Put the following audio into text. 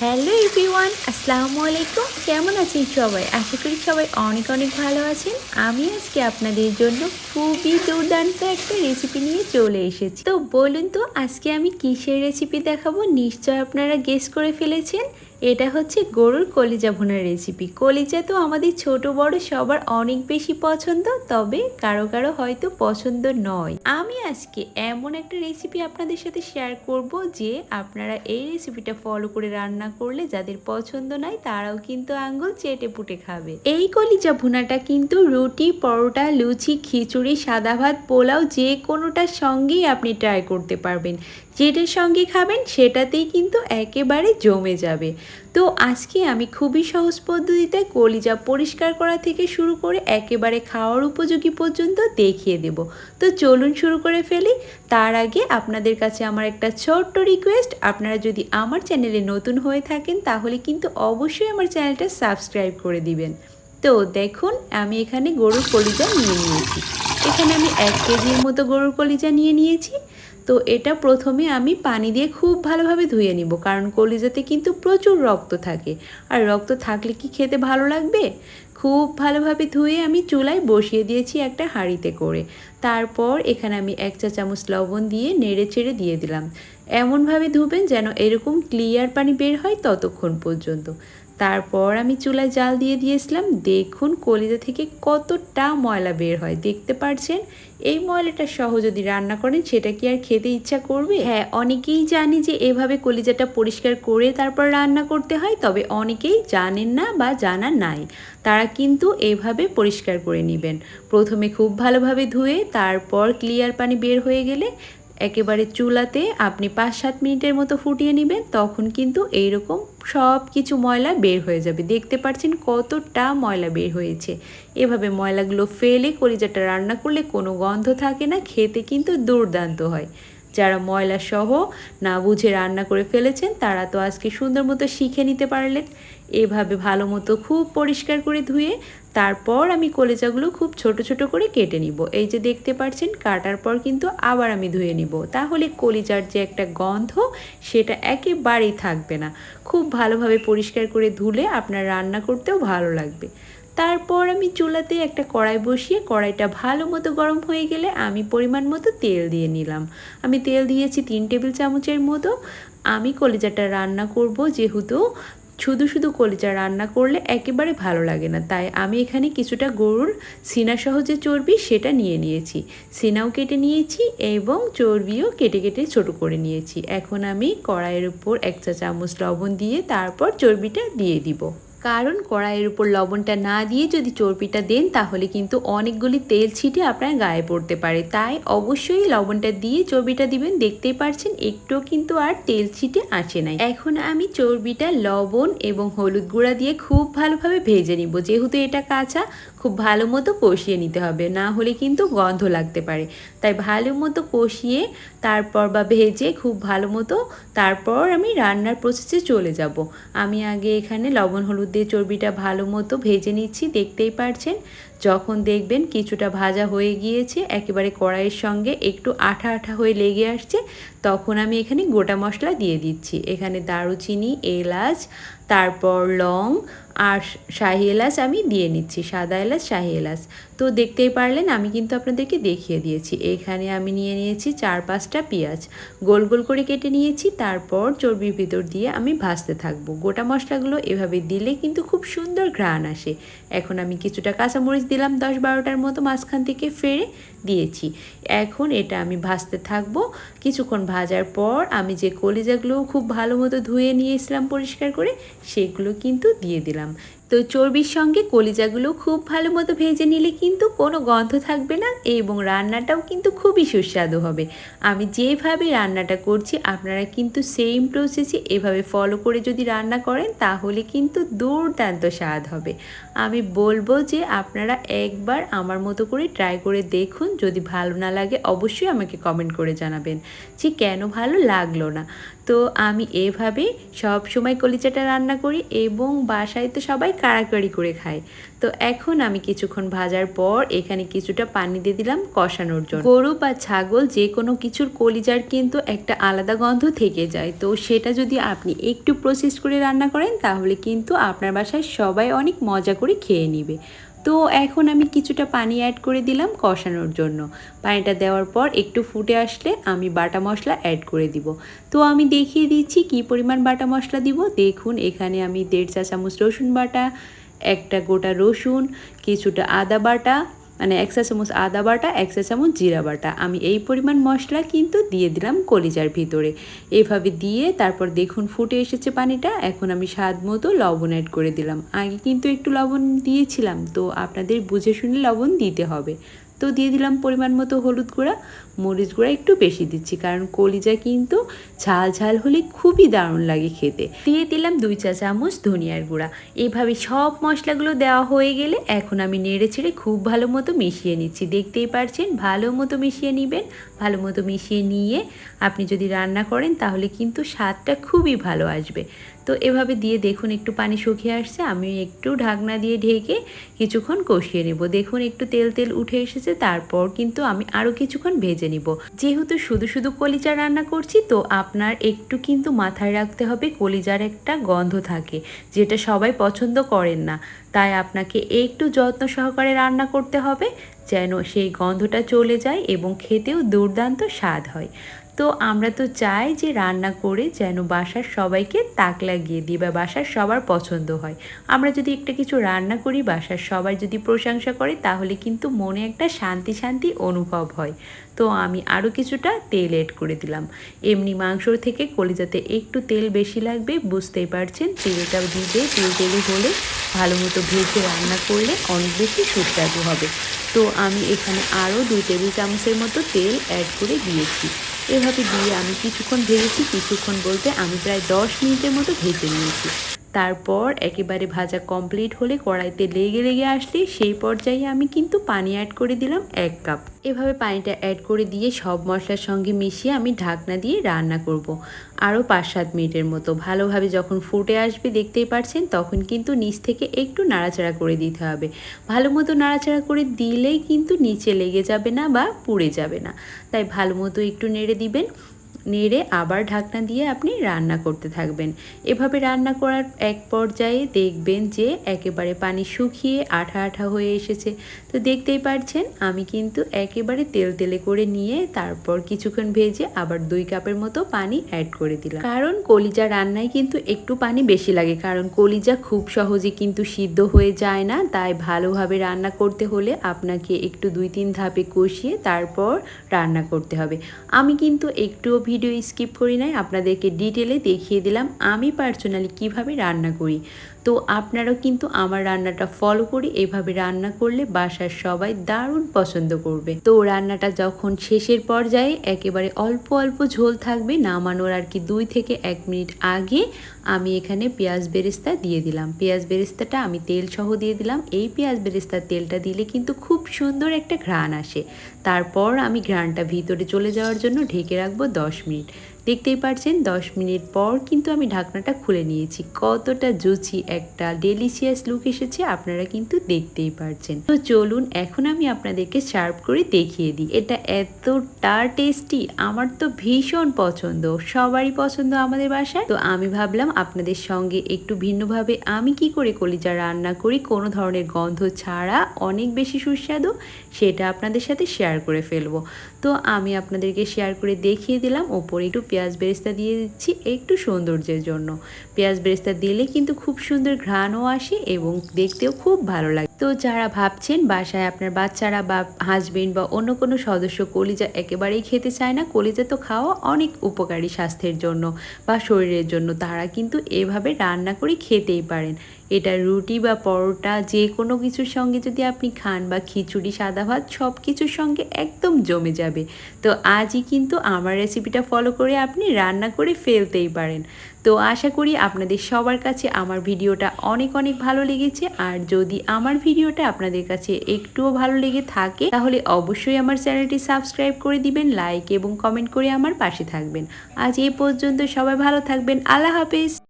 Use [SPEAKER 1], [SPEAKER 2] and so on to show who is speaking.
[SPEAKER 1] Hello everyone, আসসালামু আলাইকুম। কেমন আছেন সবাই? আশা করি সবাই অনেক অনেক ভালো আছেন। আমি আজকে আপনাদের জন্য খুবই দুর্দান্ত একটা রেসিপি নিয়ে চলে এসেছি। তো বলুন তো আজকে আমি কিসের রেসিপি দেখাবো? নিশ্চয় আপনারা গেস করে ফেলেছেন। এটা হচ্ছে গরুর কলিজা ভুনার রেসিপি। কলিজা তো আমাদের ছোট বড় সবার অনেক বেশি পছন্দ, তবে কারো কারো হয়তো পছন্দ নয়। আমি আজকে এমন একটা রেসিপি আপনাদের সাথে শেয়ার করব যে আপনারা এই রেসিপিটা ফলো করে রান্না করলে যাদের পছন্দ নয় তারাও কিন্তু আঙ্গুল চেটে পুটে খাবে। এই কলিজা ভুনাটা কিন্তু রুটি, পরোটা, লুচি, খিচুড়ি, সাদা ভাত, পোলাও যে কোনোটার সঙ্গেই আপনি ট্রাই করতে পারবেন। যেটার সঙ্গে খাবেন সেটাতেই কিন্তু একেবারে জমে যাবে। তো আজকে আমি খুবই সহজ পদ্ধতিতে কলিজা পরিষ্কার করা থেকে শুরু করে একেবারে খাওয়ার উপযোগী পর্যন্ত দেখিয়ে দেব। তো চলুন শুরু করে ফেলি। তার আগে আপনাদের কাছে আমার একটা ছোট্ট রিকোয়েস্ট, আপনারা যদি আমার চ্যানেলে নতুন হয়ে থাকেন তাহলে কিন্তু অবশ্যই আমার চ্যানেলটা সাবস্ক্রাইব করে দিবেন। তো দেখুন আমি এখানে গরুর কলিজা নিয়ে নিয়েছি। এখানে আমি 1 কেজির মতো গরুর কলিজা নিয়ে নিয়েছি। তো এটা প্রথমে আমি পানি দিয়ে খুব ভালোভাবে ধুয়ে নিব, কারণ কলিজাতে কিন্তু প্রচুর রক্ত থাকে, আর রক্ত থাকলে কি খেতে ভালো লাগবে? খুব ভালোভাবে ধুয়ে আমি চুলায় বসিয়ে দিয়েছি একটা হাঁড়িতে করে। তারপর এখানে আমি 1 চা চামচ লবণ দিয়ে নেড়ে চেড়ে দিয়ে দিলাম। এমনভাবে ধুবেন যেন এরকম ক্লিয়ার পানি বের হয় ততক্ষণ পর্যন্ত। তারপর আমি চুলায় জাল দিয়ে দিয়েছিলাম। দেখুন কলিজা থেকে কতটা ময়লা বের হয়, দেখতে পাচ্ছেন? এই ময়লাটা সহ যদি রান্না করেন সেটা কি আর খেতে ইচ্ছা করবে? হ্যাঁ, অনেকেই জানি যে এভাবে কলিজাটা পরিষ্কার করে তারপর রান্না করতে হয়, তবে অনেকেই জানেন না বা জানা নাই। তারা কিন্তু এভাবে পরিষ্কার করে নেবেন। প্রথমে খুব ভালোভাবে ধুয়ে তারপর ক্লিয়ার পানি বের হয়ে গেলে একেবারে চুলাতে আপনি 5-7 মিনিটের মতো ফুটিয়ে নেবেন। তখন কিন্তু এইরকম সব কিছু ময়লা বের হয়ে যাবে। দেখতে পাচ্ছেন কতটা ময়লা বের হয়েছে। এভাবে ময়লাগুলো ফেলে কলিজাটা রান্না করলে কোনো গন্ধ থাকে না, খেতে কিন্তু দুর্দান্ত হয়। যারা ময়লা সহ না বুঝে রান্না করে ফেলেছেন তারা তো আজকে সুন্দর মতো শিখে নিতে পারলেন। এভাবে ভালো মতো খুব পরিষ্কার করে ধুয়ে তারপর আমি কলিজাগুলো খুব ছোট ছোট করে কেটে নিব। এই যে দেখতে পাচ্ছেন, কাটার পর কিন্তু আবার আমি ধুয়ে নিব, তাহলে কলিজার যে একটা গন্ধ সেটা একেবারেই থাকবে না। খুব ভালোভাবে পরিষ্কার করে ধুলে আপনার রান্না করতেও ভালো লাগবে। তারপর আমি চুলাতে একটা কড়াই বসিয়ে কড়াইটা ভালো মতো গরম হয়ে গেলে আমি পরিমাণ মতো তেল দিয়ে নিলাম। আমি তেল দিয়েছি 3 টেবিল চামচের মতো। আমি কলিজাটা রান্না করব, যেহেতু শুধু শুধু কলিজা রান্না করলে একেবারে ভালো লাগে না, তাই আমি এখানে কিছুটা গরুর সিনাসহ যে চর্বি সেটা নিয়ে নিয়েছি। সিনাও কেটে নিয়েছি এবং চর্বিও কেটে কেটে ছোট করে নিয়েছি। এখন আমি কড়াইয়ের উপর 1 চা চামচ লবণ দিয়ে তারপর চর্বিটা দিয়ে দিব। কারণ কড়াইয়ের উপর লবণটা না দিয়ে যদি চর্বিটা দেন তাহলে কিন্তু অনেকগুলি তেল ছিটে আপনার গায়ে পড়তে পারে, তাই অবশ্যই লবণটা দিয়ে চর্বিটা দিবেন। দেখতেই পারছেন একটুও কিন্তু আর তেল ছিটে আসে নাই। এখন আমি চর্বিটা লবণ এবং হলুদ গুঁড়া দিয়ে খুব ভালোভাবে ভেজে নিব। যেহেতু এটা কাঁচা, খুব ভালো মতো কষিয়ে নিতে হবে, না হলে কিন্তু গন্ধ লাগতে পারে। তাই ভালো মতো কষিয়ে তারপর বা ভেজে খুব ভালো মতো তারপর আমি রান্নার প্রসেসে চলে যাব। আমি আগে এখানে লবণ হলুদ দিয়ে চর্বিটা ভালো মতো ভেজে নিচ্ছি। দেখতেই পারছেন, যখন দেখবেন কিছুটা ভাজা হয়ে গিয়েছে, একেবারে কড়াইয়ের সঙ্গে একটু আঠা আঠা হয়ে লেগে আসছে, তখন আমি এখানে গোটা মশলা দিয়ে দিচ্ছি। এখানে দারুচিনি, এলাচ, তারপর লং আর শাহি এলাচ আমি দিয়ে নিচ্ছি, সাদা এলাচ, শাহি এলাচ। তো দেখতেই পারলেন আমি কিন্তু আপনাদেরকে দেখিয়ে দিয়েছি। এখানে আমি নিয়ে নিয়েছি 4-5টা পেঁয়াজ, গোল গোল করে কেটে নিয়েছি। তারপর চর্বির ভিতর দিয়ে আমি ভাজতে থাকবো। গোটা মশলাগুলো এভাবে দিলে কিন্তু খুব সুন্দর ঘ্রাণ আসে। এখন আমি কিছুটা কাঁচামরিচ দিলাম 10-12টার মতো, মাঝখান থেকে ফেড়ে দিয়েছি। এখন এটা আমি ভাজতে থাকবো। কিছুক্ষণ ভাজার পর আমি যে কলিজাগুলো খুব ভালো মতো ধুয়ে নিয়েছিলাম পরিষ্কার করে, সেগুলো কিন্তু দিয়ে দিলাম। তো চর্বির সঙ্গে কলিজাগুলো খুব ভালো মতো ভেজে নিলে কিন্তু কোনো গন্ধ থাকবে না এবং রান্নাটাও কিন্তু খুবই সুস্বাদু হবে। আমি যেভাবে রান্নাটা করছি আপনারা কিন্তু সেম প্রসেসে এভাবে ফলো করে যদি রান্না করেন তাহলে কিন্তু দুর্দান্ত স্বাদ হবে। আমি বলবো যে আপনারা একবার আমার মতো করে ট্রাই করে দেখুন, যদি ভালো না লাগে অবশ্যই আমাকে কমেন্ট করে জানাবেন যে কেন ভালো লাগলো না। তো আমি এভাবে সব সময় কলিজাটা রান্না করি এবং বাসায় তো সবাই কাড়াকাড়ি করে খায়। তো এখন আমি কিছুক্ষণ ভাজার পর এখানে কিছুটা পানি দিয়ে দিলাম কষানোর জন্য। গরু বা ছাগল যে কোনো কিছুর কলিজার কিন্তু একটা আলাদা গন্ধ থেকে যায়, তো সেটা যদি আপনি একটু প্রসেস করে রান্না করেন তাহলে কিন্তু আপনার বাসায় সবাই অনেক মজা করে খেয়ে নেবে। তো এখন আমি কিছুটা পানি অ্যাড করে দিলাম কষানোর জন্য। পানিটা দেওয়ার পর একটু ফুটে আসলে আমি বাটা মশলা অ্যাড করে দিব। তো আমি দেখিয়ে দিচ্ছি কি পরিমাণ বাটা মশলা দিব। দেখুন এখানে আমি 1.5 চা চামচ রসুন বাটা, একটা গোটা রসুন, কিছুটা আদা বাটা, মানে 1 চা চামচ আদা বাটা, 1 চা চামচ জিরা বাটা, আমি এই পরিমাণ মশলা কিন্তু দিয়ে দিলাম কলিজার ভিতরে। এভাবে দিয়ে তারপর দেখুন ফুটে এসেছে পানিটা। এখন আমি স্বাদ মতো লবণ অ্যাড করে দিলাম। আগে কিন্তু একটু লবণ দিয়েছিলাম, তো আপনাদের বুঝে শুনে লবণ দিতে হবে। তো দিয়ে দিলাম পরিমাণ মতো হলুদ গুঁড়া, মরিচ গুঁড়া একটু বেশি দিচ্ছি কারণ কলিজা কিন্তু ঝাল ঝাল হলে খুবই দারুণ লাগে খেতে। দিয়ে দিলাম 2 চা চামচ ধনিয়ার গুঁড়া। এইভাবে সব মশলাগুলো দেওয়া হয়ে গেলে এখন আমি নেড়ে ছেড়ে খুব ভালো মতো মিশিয়ে নিচ্ছি। দেখতেই পারছেন ভালো মতো মিশিয়ে নেবেন। ভালো মতো মিশিয়ে নিয়ে আপনি যদি রান্না করেন তাহলে কিন্তু স্বাদটা খুবই ভালো আসবে। তো এভাবে দিয়ে দেখুন একটু পানি শুকিয়ে আসছে, আমি একটু ঢাকনা দিয়ে ঢেকে কিছুক্ষণ কষিয়ে নেব। দেখুন একটু তেল তেল উঠে এসেছে, তারপর কিন্তু আমি আরও কিছুক্ষণ ভেজে নিব। যেহেতু শুধু শুধু কলিজা রান্না করছি, তো আপনার একটু কিন্তু মাথায় রাখতে হবে কলিজার একটা গন্ধ থাকে যেটা সবাই পছন্দ করেন না, তাই আপনাকে একটু যত্ন সহকারে রান্না করতে হবে যেন সেই গন্ধটা চলে যায় এবং খেতেও দুর্দান্ত স্বাদ হয়। তো আমরা তো চাই যে রান্না করে যেন বাসার সবাইকে তাক লাগিয়ে দিই বা বাসার সবার পছন্দ হয়। আমরা যদি একটা কিছু রান্না করি বাসার সবাই যদি প্রশংসা করে তাহলে কিন্তু মনে একটা শান্তি শান্তি অনুভব হয়। তো আমি আরও কিছুটা তেল এড করে দিলাম। এমনি মাংসর থেকে কলিজাতে একটু তেল বেশি লাগবে, বুঝতেই পারছেন। তেলটা দিলে তেল হলে ভালো মতো ভেজে রান্না করলে অনেক বেশি সুস্বাদু হবে। তো আমি এখানে আরও 2 টেবিল চামচের মতো তেল অ্যাড করে দিয়েছি। এভাবে দিয়ে আমি কিছুক্ষণ ভেজেছি, কিছুক্ষণ বলতে আমি প্রায় 10 মিনিটের মতো ভেজে নিয়েছি। তারপর একেবারে ভাজা কমপ্লিট হলে কড়াইতে লেগে লেগে আসলে সেই পর্যায়ে আমি কিন্তু পানি অ্যাড করে দিলাম 1 কাপ। এভাবে পানিটা অ্যাড করে দিয়ে সব মশলার সঙ্গে মিশিয়ে আমি ঢাকনা দিয়ে রান্না করব আরও 5-7 মিনিটের মতো। ভালোভাবে যখন ফুটে আসবে দেখতেই পাচ্ছেন তখন কিন্তু নিচ থেকে একটু নাড়াচাড়া করে দিতে হবে। ভালো মতো নাড়াচাড়া করে দিলেই কিন্তু নিচে লেগে যাবে না বা পুড়ে যাবে না, তাই ভালো মতো একটু নেড়ে দিবেন। নেড়ে আবার ঢাকনা দিয়ে আপনি রান্না করতে থাকবেন। এভাবে রান্না করার এক পর্যায়ে দেখবেন যে একেবারে পানি শুকিয়ে আঠা আঠা হয়ে এসেছে। তো দেখতেই পাচ্ছেন আমি কিন্তু একেবারে তেল তেলে করে নিয়ে তারপর কিছুক্ষণ ভেজে আবার 2 কাপের মতো পানি অ্যাড করে দিলাম। কারণ কলিজা রান্নায় কিন্তু একটু পানি বেশি লাগে, কারণ কলিজা খুব সহজে কিন্তু সিদ্ধ হয়ে যায় না, তাই ভালোভাবে রান্না করতে হলে আপনাকে একটু 2-3 ধাপে কষিয়ে তারপর রান্না করতে হবে। আমি কিন্তু একটুও ভিডিও স্কিপ করি নাই, আপনাদেরকে ডিটেলে দেখিয়ে দিলাম আমি পার্সোনালি কিভাবে রান্না করি। তো আপনারাও কিন্তু আমার রান্নাটা ফলো করে এভাবে রান্না করলে বাসার সবাই দারুণ পছন্দ করবে। তো রান্নাটা যখন শেষের পর্যায়ে একেবারে অল্প অল্প ঝোল থাকবে, নামানোর আর কি 2 থেকে 1 মিনিট আগে আমি এখানে পেঁয়াজ বেরেস্তা দিয়ে দিলাম। পেঁয়াজ বেরেস্তাটা আমি তেল সহ দিয়ে দিলাম। এই পেঁয়াজ বেরেস্তার তেলটা দিলে কিন্তু খুব সুন্দর একটা ঘ্রাণ আসে। তারপর আমি ঘ্রাণটা ভিতরে চলে যাওয়ার জন্য ঢেকে রাখবো 10 মিনিট। দেখতেই পাচ্ছেন 10 মিনিট পর কিন্তু আমি ঢাকনাটা খুলে নিয়েছি। কতটা জুচি একটা ডেলিশিয়াস লুক এসেছে আপনারা কিন্তু দেখতেই পাচ্ছেন। তো চলুন এখন আমি আপনাদেরকে সার্ভ করে দেখিয়ে দিই। এটা এতটা টেস্টি, আমার তো ভীষণ পছন্দ, সবারই পছন্দ আমাদের বাসায়। তো আমি ভাবলাম আপনাদের সঙ্গে একটু ভিন্নভাবে আমি কি করে কলিজা রান্না করি কোনো ধরনের গন্ধ ছাড়া অনেক বেশি সুস্বাদু, সেটা আপনাদের সাথে শেয়ার করে ফেলবো। তো আমি আপনাদেরকে শেয়ার করে দেখিয়ে দিলাম। ওপরে একটু পেঁয়াজ বেরেস্তা দিয়ে দিচ্ছি একটু সৌন্দর্যের জন্য। পেঁয়াজ বেরেস্তা দিলে কিন্তু খুব সুন্দর ঘ্রাণও আসে এবং দেখতেও খুব ভালো লাগে। তো যারা ভাবছেন বাসায় আপনার বাচ্চারা বা হাজবেন্ড বা অন্য কোনো সদস্য কলিজা একেবারেই খেতে চায় না, কলিজা তো খাওয়া অনেক উপকারী স্বাস্থ্যের জন্য বা শরীরের জন্য, তারা কিন্তু এভাবে রান্না করে খেতেই পারেন। এটা রুটি বা পরোটা যে কোনো কিছুর সঙ্গে যদি আপনি খান বা খিচুড়ি, সাদা ভাত সব কিছুর সঙ্গে একদম জমে যাবে। তো আজই কিন্তু আমার রেসিপিটা ফলো করে আপনি রান্না করে ফেলতেই পারেন। তো আশা করি আপনাদের সবার কাছে আমার ভিডিওটা অনেক অনেক ভালো লেগেছে। আর যদি আমার ভিডিওটা আপনাদের কাছে একটুও ভালো লেগে থাকে তাহলে অবশ্যই আমার চ্যানেলটি সাবস্ক্রাইব করে দিবেন, লাইক এবং কমেন্ট করে আমার পাশে থাকবেন। আজ এই পর্যন্ত, সবাই ভালো থাকবেন। আল্লাহ হাফেজ।